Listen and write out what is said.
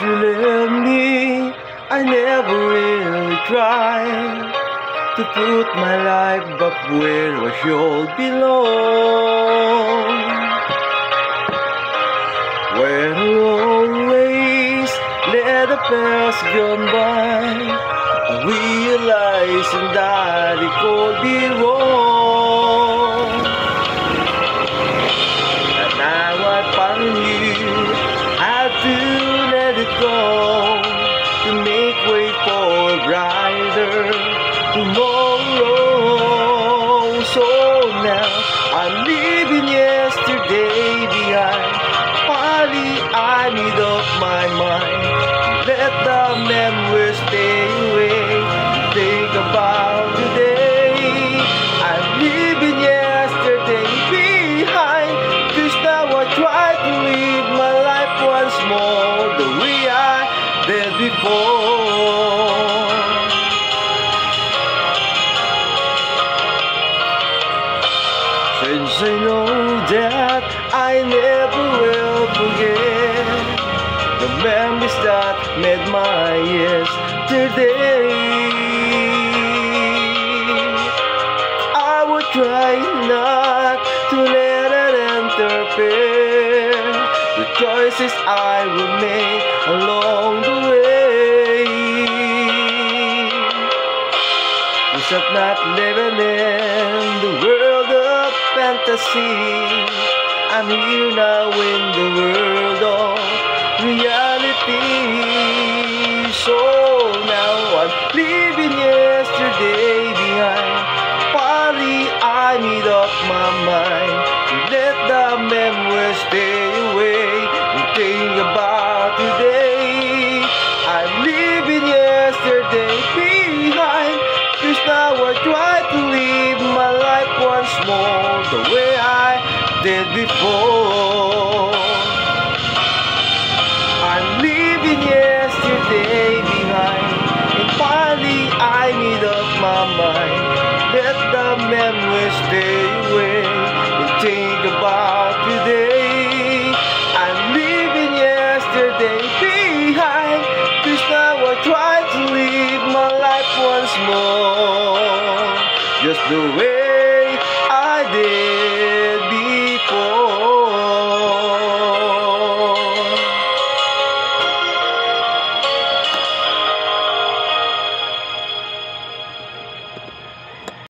you left me, I never really tried to put my life back where I should belong. When I always let the past gone by, I realized that it could be wrong. And now I finally had to let it go to make way for a brighter tomorrow. So now I'm leaving yesterday behind. Finally I made up my mind. Let the memories stay away. Think about today. I'm leaving yesterday behind. 'Cause now I try to live my life once more the way I did before. Since I know that I never will forget the memories that made my yesterday, I will try not to let it interfere the choices I will make along the way. 'Cause I'm not living in the world of fantasy. I'm here now in the world of reality. So now I'm leaving yesterday behind. Finally I made up my mind. Let the memories stay away and think about today. I'm leaving yesterday behind. 'Cause now I try to live my life once more the way I did before. I'm leaving yesterday behind, and finally I made up my mind. Let the memories stay away and think about today. I'm leaving yesterday behind, 'cause now I try to live my life once more just the way